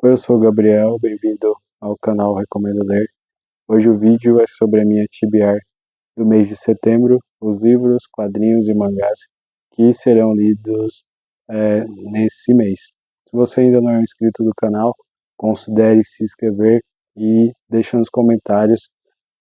Oi, eu sou o Gabriel, bem-vindo ao canal Recomendo Ler. Hoje o vídeo é sobre a minha TBR do mês de setembro, os livros, quadrinhos e mangás que serão lidos nesse mês. Se você ainda não é inscrito do canal, considere se inscrever e deixe nos comentários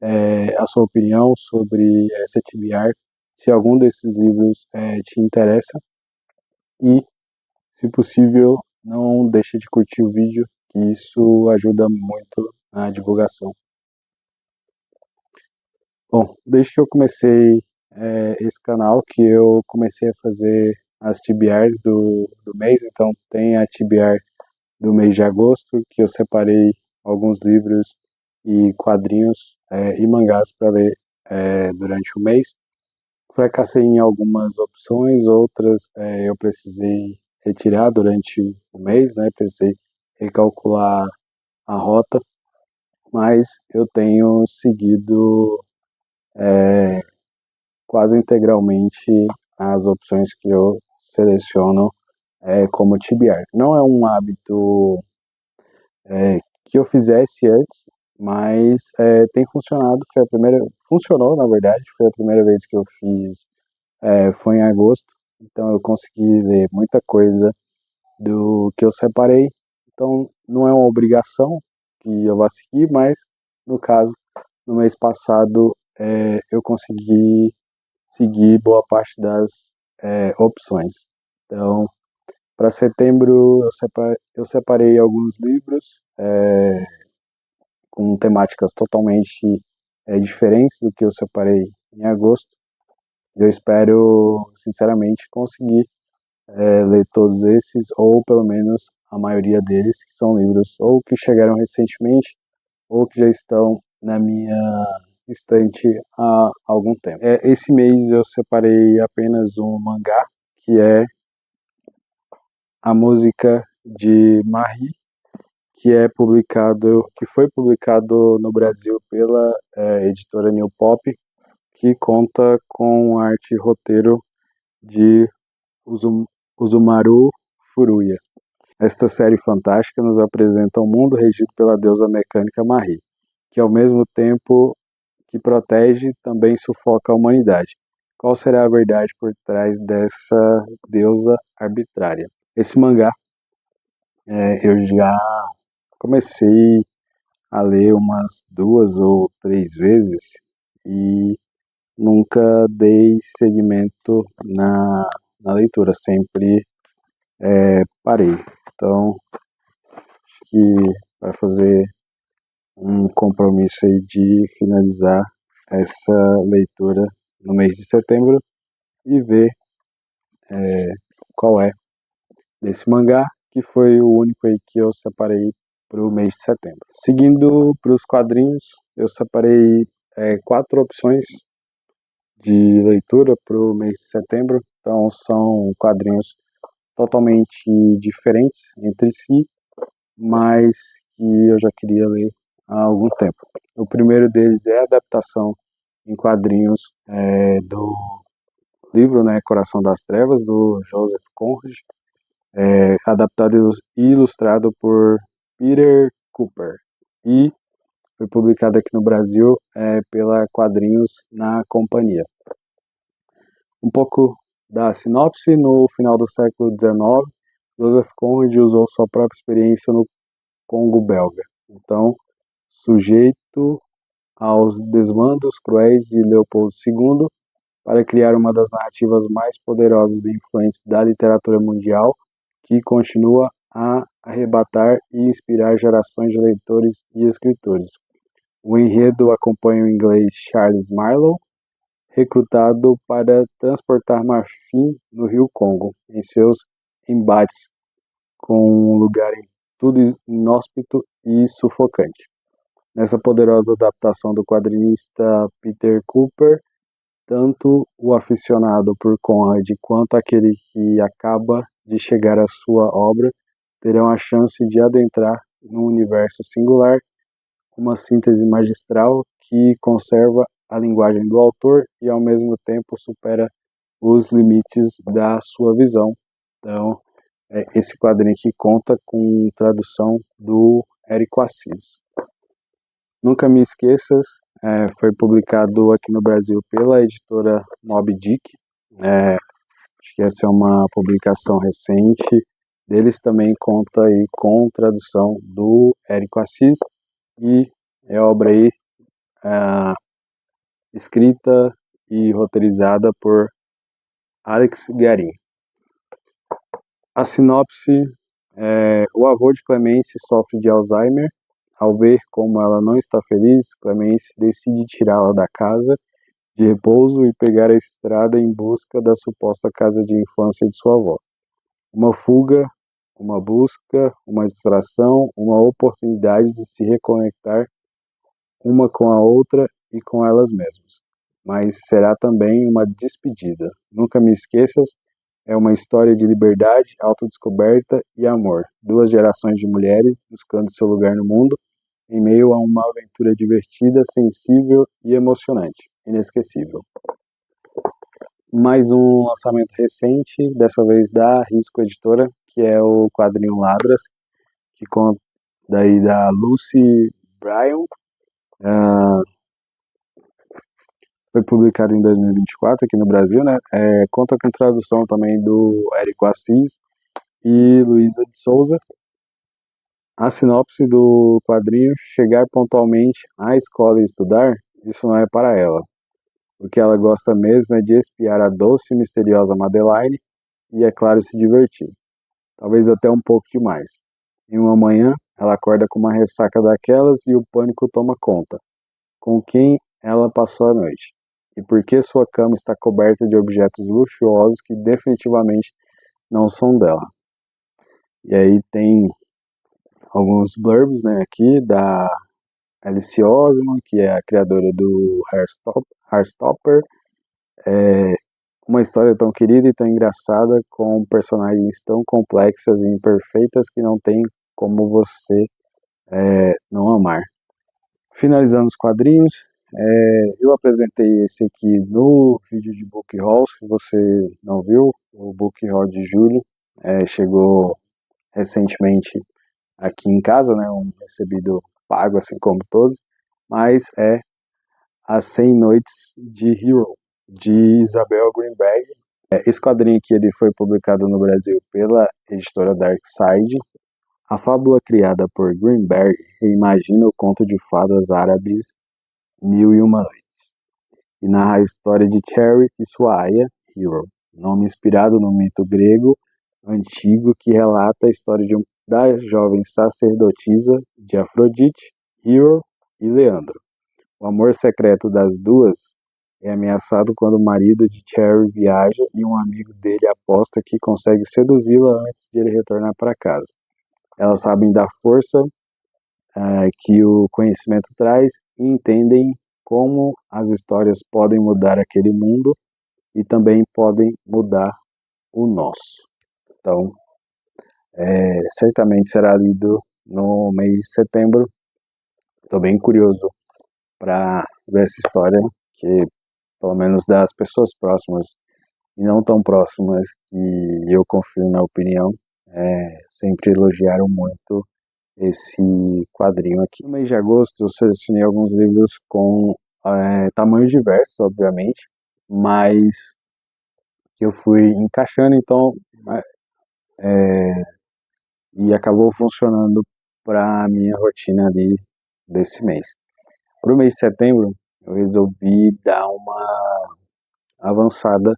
a sua opinião sobre essa TBR, se algum desses livros te interessa e, se possível, não deixe de curtir o vídeo, que isso ajuda muito na divulgação. Bom, desde que eu comecei esse canal, que eu comecei a fazer as TBRs do mês, então tem a TBR do mês de agosto, que eu separei alguns livros e quadrinhos e mangás para ler durante o mês. Fracassei em algumas opções, outras eu precisei retirar durante o mês, né? Precisei recalcular a rota, mas eu tenho seguido quase integralmente as opções que eu seleciono como TBR. Não é um hábito que eu fizesse antes, mas tem funcionado. Funcionou, na verdade, foi a primeira vez que eu fiz, foi em agosto, então eu consegui ler muita coisa do que eu separei. Então não é uma obrigação que eu vá seguir, mas no caso, no mês passado, eu consegui seguir boa parte das opções. Então, para setembro, eu separei alguns livros com temáticas totalmente diferentes do que eu separei em agosto. Eu espero, sinceramente, conseguir ler todos esses, ou pelo menos a maioria deles, que são livros ou que chegaram recentemente, ou que já estão na minha estante há algum tempo. Esse mês eu separei apenas um mangá, que é a música de Marie, que foi publicado no Brasil pela editora New Pop, que conta com arte e roteiro de Uzumaru Furuya. Esta série fantástica nos apresenta um mundo regido pela deusa mecânica Marie, que ao mesmo tempo que protege, também sufoca a humanidade. Qual será a verdade por trás dessa deusa arbitrária? Esse mangá eu já comecei a ler umas 2 ou 3 vezes e nunca dei seguimento na leitura, sempre parei. Então, acho que vai fazer um compromisso aí de finalizar essa leitura no mês de setembro e ver qual é desse mangá, que foi o único aí que eu separei para o mês de setembro. Seguindo para os quadrinhos, eu separei 4 opções de leitura para o mês de setembro, então são quadrinhos totalmente diferentes entre si, mas que eu já queria ler há algum tempo. O primeiro deles é a adaptação em quadrinhos do livro, né, Coração das Trevas, do Joseph Conrad, adaptado e ilustrado por Peter Cooper, e foi publicado aqui no Brasil pela Quadrinhos na Companhia. Um pouco da sinopse: no final do século XIX, Joseph Conrad usou sua própria experiência no Congo belga, então sujeito aos desmandos cruéis de Leopoldo II, para criar uma das narrativas mais poderosas e influentes da literatura mundial, que continua a arrebatar e inspirar gerações de leitores e escritores. O enredo acompanha o inglês Charles Marlowe, recrutado para transportar marfim no Rio Congo, em seus embates com um lugar tudo inóspito e sufocante. Nessa poderosa adaptação do quadrinista Peter Cooper, tanto o aficionado por Conrad quanto aquele que acaba de chegar à sua obra terão a chance de adentrar num universo singular, uma síntese magistral que conserva a linguagem do autor e ao mesmo tempo supera os limites da sua visão. Então, Esse quadrinho aqui conta com tradução do Érico Assis. Nunca Me Esqueças foi publicado aqui no Brasil pela editora Moby Dick. Acho que essa é uma publicação recente. Deles também conta aí com tradução do Érico Assis e é obra aí escrita e roteirizada por Alex Garin. A sinopse o avô de Clemence sofre de Alzheimer. Ao ver como ela não está feliz, Clemence decide tirá-la da casa de repouso e pegar a estrada em busca da suposta casa de infância de sua avó. Uma fuga, uma busca, uma distração, uma oportunidade de se reconectar uma com a outra e com elas mesmas. Mas será também uma despedida. Nunca Me Esqueças é uma história de liberdade, autodescoberta e amor. 2 gerações de mulheres buscando seu lugar no mundo em meio a uma aventura divertida, sensível e emocionante. Inesquecível. Mais um lançamento recente, dessa vez da Risco Editora, que é o quadrinho Ladras, que conta daí da Lucy Bryan. Foi publicado em 2024 aqui no Brasil, né? Conta com tradução também do Érico Assis e Luísa de Souza. A sinopse do quadrinho: chegar pontualmente à escola e estudar, isso não é para ela. O que ela gosta mesmo é de espiar a doce e misteriosa Madeline e, é claro, se divertir. Talvez até um pouco demais. Em uma manhã, ela acorda com uma ressaca daquelas e o pânico toma conta. Com quem ela passou a noite? E por que sua cama está coberta de objetos luxuosos que definitivamente não são dela? E aí tem alguns blurbs, né, aqui da Alice Oseman, que é a criadora do Heartstopper. Uma história tão querida e tão engraçada, com personagens tão complexas e imperfeitas que não tem como você não amar. Finalizando os quadrinhos, eu apresentei esse aqui no vídeo de Book Haul. Se você não viu, o Book Haul de julho chegou recentemente aqui em casa, né, um recebido pago, assim como todos, mas é As 100 Noites de Hero, de Isabel Greenberg. Esse quadrinho aqui ele foi publicado no Brasil pela editora Darkside. A fábula criada por Greenberg reimagina o conto de fadas árabes Mil e Uma Noites e narra a história de Cherry e sua aia, Hero, nome inspirado no mito grego antigo que relata a história da jovem sacerdotisa de Afrodite, Hero e Leandro. O amor secreto das duas é ameaçado quando o marido de Cherry viaja e um amigo dele aposta que consegue seduzi-la antes de ele retornar para casa. Elas sabem da força que o conhecimento traz e entendem como as histórias podem mudar aquele mundo e também podem mudar o nosso. Então, certamente será lido no mês de setembro. Estou bem curioso para ver essa história, que pelo menos das pessoas próximas e não tão próximas, que eu confio na opinião, sempre elogiaram muito esse quadrinho aqui. No mês de agosto eu selecionei alguns livros com tamanhos diversos, obviamente, mas que eu fui encaixando, então, e acabou funcionando para a minha rotina ali desse mês. Para o mês de setembro, eu resolvi dar uma avançada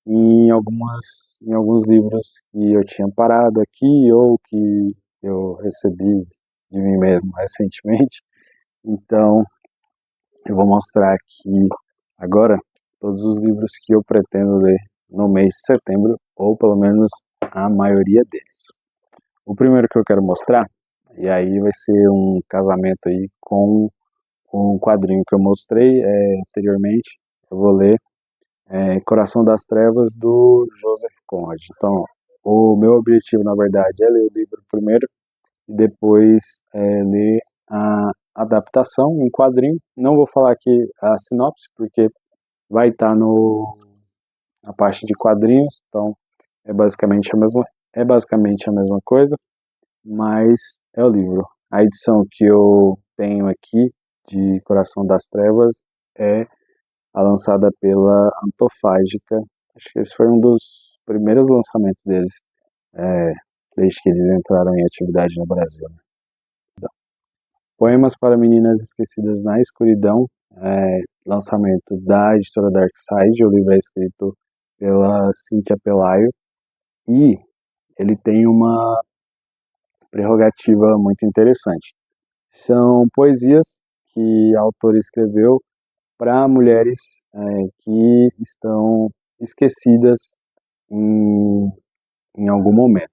em alguns livros que eu tinha parado aqui ou que eu recebi de mim mesmo recentemente. Então, eu vou mostrar aqui agora todos os livros que eu pretendo ler no mês de setembro, ou pelo menos a maioria deles. O primeiro que eu quero mostrar, e aí vai ser um casamento aí com um quadrinho que eu mostrei anteriormente. Eu vou ler Coração das Trevas, do Joseph Conrad. Então, o meu objetivo, na verdade, é ler o livro primeiro e depois ler a adaptação em quadrinho. Não vou falar aqui a sinopse, porque vai estar na parte de quadrinhos, então é basicamente a mesma é basicamente a mesma coisa, mas é o livro. A edição que eu tenho aqui, de Coração das Trevas, é a lançada pela Antofágica. Acho que esse foi um dos primeiros lançamentos deles, é, desde que eles entraram em atividade no Brasil, né? Poemas para Meninas Esquecidas na Escuridão, lançamento da editora Darkside. O livro é escrito pela Cíntia Pelayo e ele tem uma prerrogativa muito interessante. São poesias que a autora escreveu para mulheres que estão esquecidas em, em algum momento.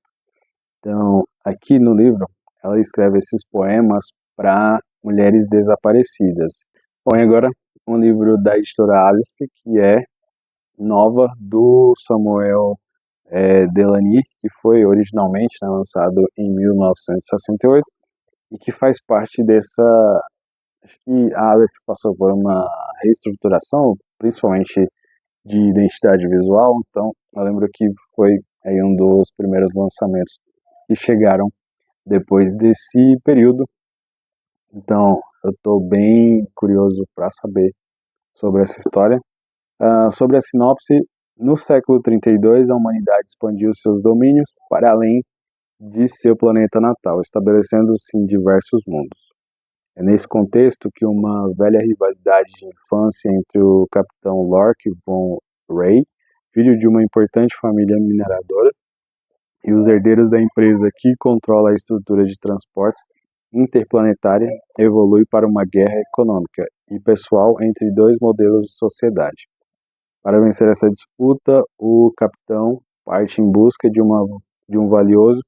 Então, aqui no livro, ela escreve esses poemas para mulheres desaparecidas. Bom, e agora um livro da editora Aleph, que é Nova, do Samuel Delany, que foi originalmente, né, lançado em 1968, e que faz parte dessa. Acho que a Aleph passou por uma reestruturação, principalmente de identidade visual, então eu lembro que foi aí um dos primeiros lançamentos que chegaram depois desse período. Então eu estou bem curioso para saber sobre essa história. Sobre a sinopse, no século 32 a humanidade expandiu seus domínios para além de seu planeta natal, estabelecendo-se em diversos mundos. É nesse contexto que uma velha rivalidade de infância entre o capitão Lork von Ray, filho de uma importante família mineradora, e os herdeiros da empresa que controla a estrutura de transportes interplanetária, evolui para uma guerra econômica e pessoal entre dois modelos de sociedade. Para vencer essa disputa, o capitão parte em busca de um valioso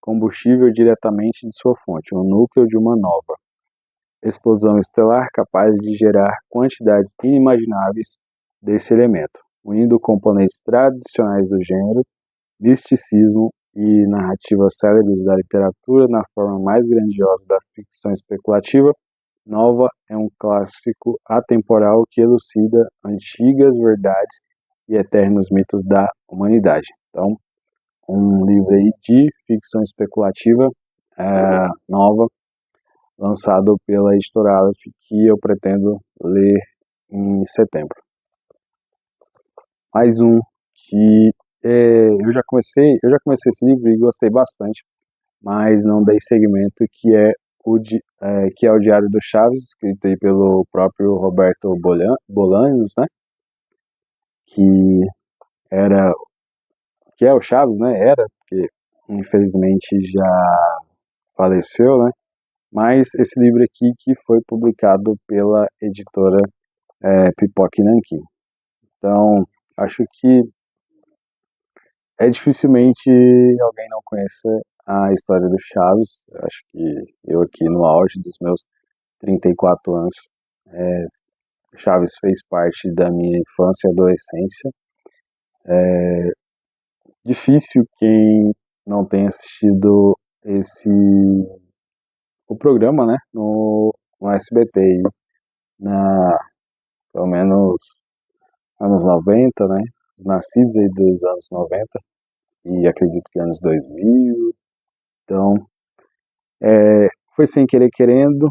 combustível diretamente de sua fonte, o núcleo de uma nova explosão estelar capaz de gerar quantidades inimagináveis desse elemento, unindo componentes tradicionais do gênero, misticismo e narrativas célebres da literatura na forma mais grandiosa da ficção especulativa. Nova é um clássico atemporal que elucida antigas verdades e eternos mitos da humanidade. Então, um livro aí de ficção especulativa nova, lançado pela editora Aleph, que eu pretendo ler em setembro. Mais um que eu já comecei esse livro e gostei bastante, mas não dei seguimento, que é o Diário do Chaves, escrito aí pelo próprio Roberto Bolaños, né? Que era, que é o Chaves, né? Era, porque infelizmente já faleceu, né? Mas esse livro aqui que foi publicado pela editora Pipoca e Nanquim. Então, acho que dificilmente alguém não conheça a história do Chaves. Eu acho que eu aqui no auge dos meus 34 anos, Chaves fez parte da minha infância e adolescência. Difícil quem não tenha assistido o programa, né, no SBT, aí, pelo menos anos 90, né, nascidos aí dos anos 90 e acredito que anos 2000. Então, foi sem querer querendo.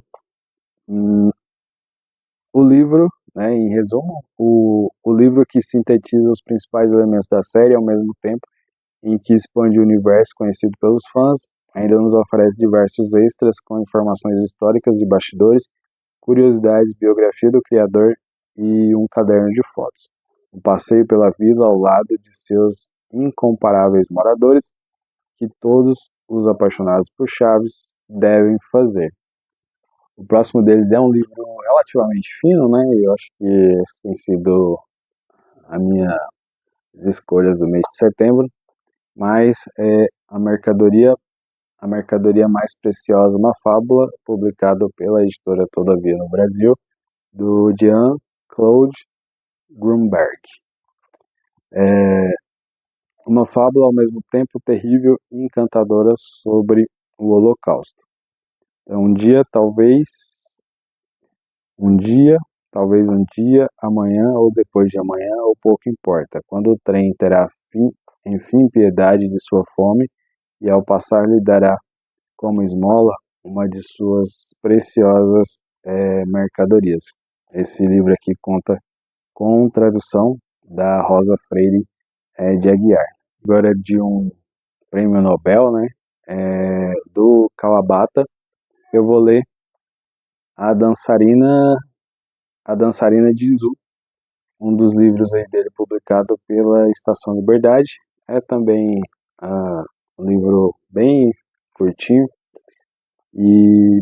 O livro, né, em resumo, o livro que sintetiza os principais elementos da série ao mesmo tempo em que expande o universo conhecido pelos fãs, ainda nos oferece diversos extras com informações históricas de bastidores, curiosidades, biografia do criador e um caderno de fotos. Um passeio pela vila ao lado de seus incomparáveis moradores, que todos os apaixonados por Chaves devem fazer. O próximo deles é um livro relativamente fino, né? Eu acho que esse tem sido as minhas escolhas do mês de setembro, mas é a mercadoria mais preciosa, uma fábula, publicado pela editora Todavia no Brasil, do Jean-Claude Grunberg. Uma fábula ao mesmo tempo terrível e encantadora sobre o Holocausto. Então, talvez um dia, amanhã ou depois de amanhã, ou pouco importa, quando o trem terá enfim piedade de sua fome e ao passar lhe dará como esmola uma de suas preciosas mercadorias. Esse livro aqui conta com tradução da Rosa Freire de Aguiar. Agora de um prêmio Nobel, né, do Kawabata, eu vou ler a dançarina de Izu, um dos livros aí dele publicado pela Estação Liberdade. É também um livro bem curtinho e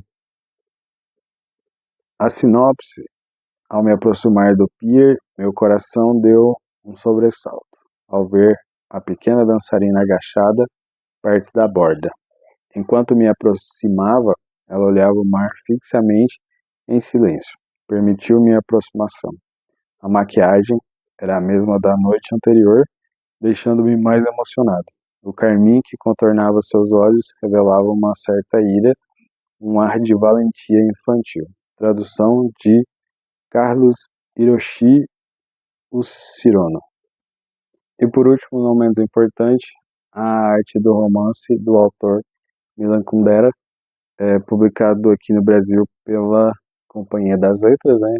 a sinopse: ao me aproximar do pier, meu coração deu um sobressalto ao ver a pequena dançarina agachada perto da borda. Enquanto me aproximava, ela olhava o mar fixamente em silêncio. Permitiu-me a aproximação. A maquiagem era a mesma da noite anterior, deixando-me mais emocionado. O carmim que contornava seus olhos revelava uma certa ira, um ar de valentia infantil. Tradução de Carlos Hiroshi Ussirono. E por último, não menos importante, a arte do romance do autor Milan Kundera, publicado aqui no Brasil pela Companhia das Letras, né?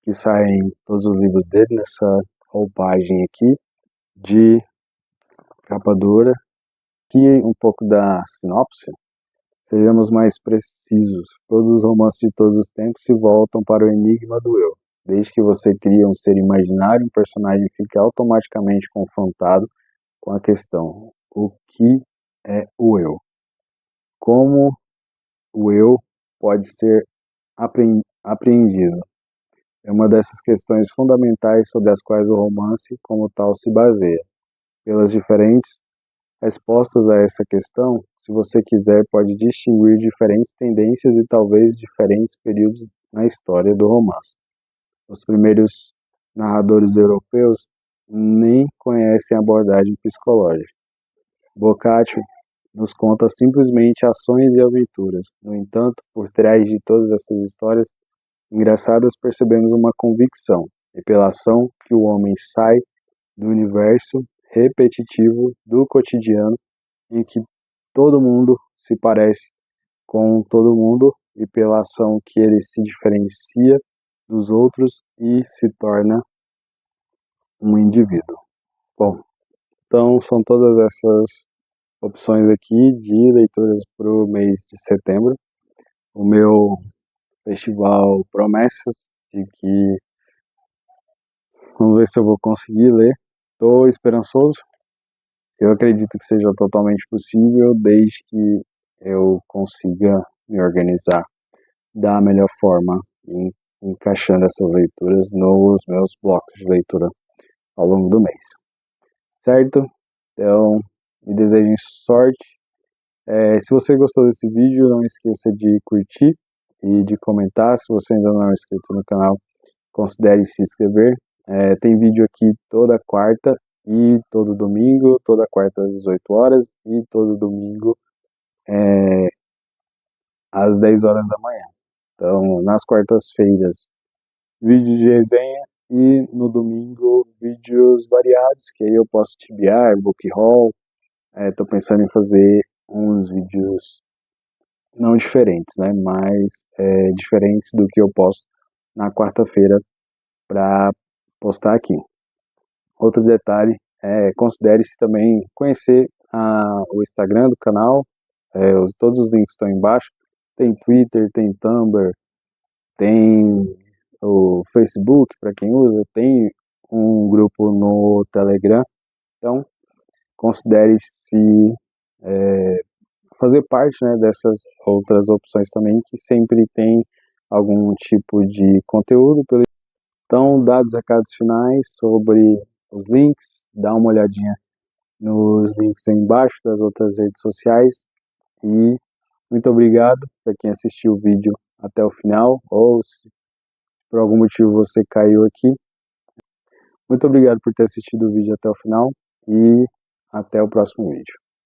Que saem todos os livros dele nessa roupagem aqui de capa dura. Aqui um pouco da sinopse. Sejamos mais precisos. Todos os romances de todos os tempos se voltam para o enigma do eu. Desde que você cria um ser imaginário, um personagem fica automaticamente confrontado com a questão: o que é o eu? Como o eu pode ser apreendido? É uma dessas questões fundamentais sobre as quais o romance, como tal, se baseia. Pelas diferentes respostas a essa questão, se você quiser, pode distinguir diferentes tendências e talvez diferentes períodos na história do romance. Os primeiros narradores europeus nem conhecem a abordagem psicológica. Boccaccio nos conta simplesmente ações e aventuras. No entanto, por trás de todas essas histórias engraçadas, percebemos uma convicção, e pela ação que o homem sai do universo repetitivo do cotidiano, em que todo mundo se parece com todo mundo, e pela ação que ele se diferencia dos outros e se torna um indivíduo. Bom, então são todas essas opções aqui de leituras para o mês de setembro. O meu festival promessas de que vamos ver se eu vou conseguir ler. Estou esperançoso. Eu acredito que seja totalmente possível, desde que eu consiga me organizar da melhor forma, encaixando essas leituras nos meus blocos de leitura ao longo do mês. Certo? Então, me desejem sorte. Se você gostou desse vídeo, não esqueça de curtir e de comentar. Se você ainda não é inscrito no canal, considere se inscrever. Tem vídeo aqui toda quarta e todo domingo, toda quarta às 18 horas e todo domingo às 10 horas da manhã. Então, nas quartas-feiras, vídeos de resenha e no domingo, vídeos variados, que aí eu posso tibiar, book haul. Tô pensando em fazer uns vídeos não diferentes, né, mas diferentes do que eu posto na quarta-feira para postar aqui. Outro detalhe, considere-se também conhecer o Instagram do canal, todos os links estão embaixo. Tem Twitter, tem Tumblr, tem o Facebook para quem usa, tem um grupo no Telegram. Então, considere-se fazer parte, né, dessas outras opções também, que sempre tem algum tipo de conteúdo. Então, dados os recados finais sobre os links, dá uma olhadinha nos links aí embaixo das outras redes sociais. E muito obrigado para quem assistiu o vídeo até o final, ou se por algum motivo você caiu aqui. Muito obrigado por ter assistido o vídeo até o final e até o próximo vídeo.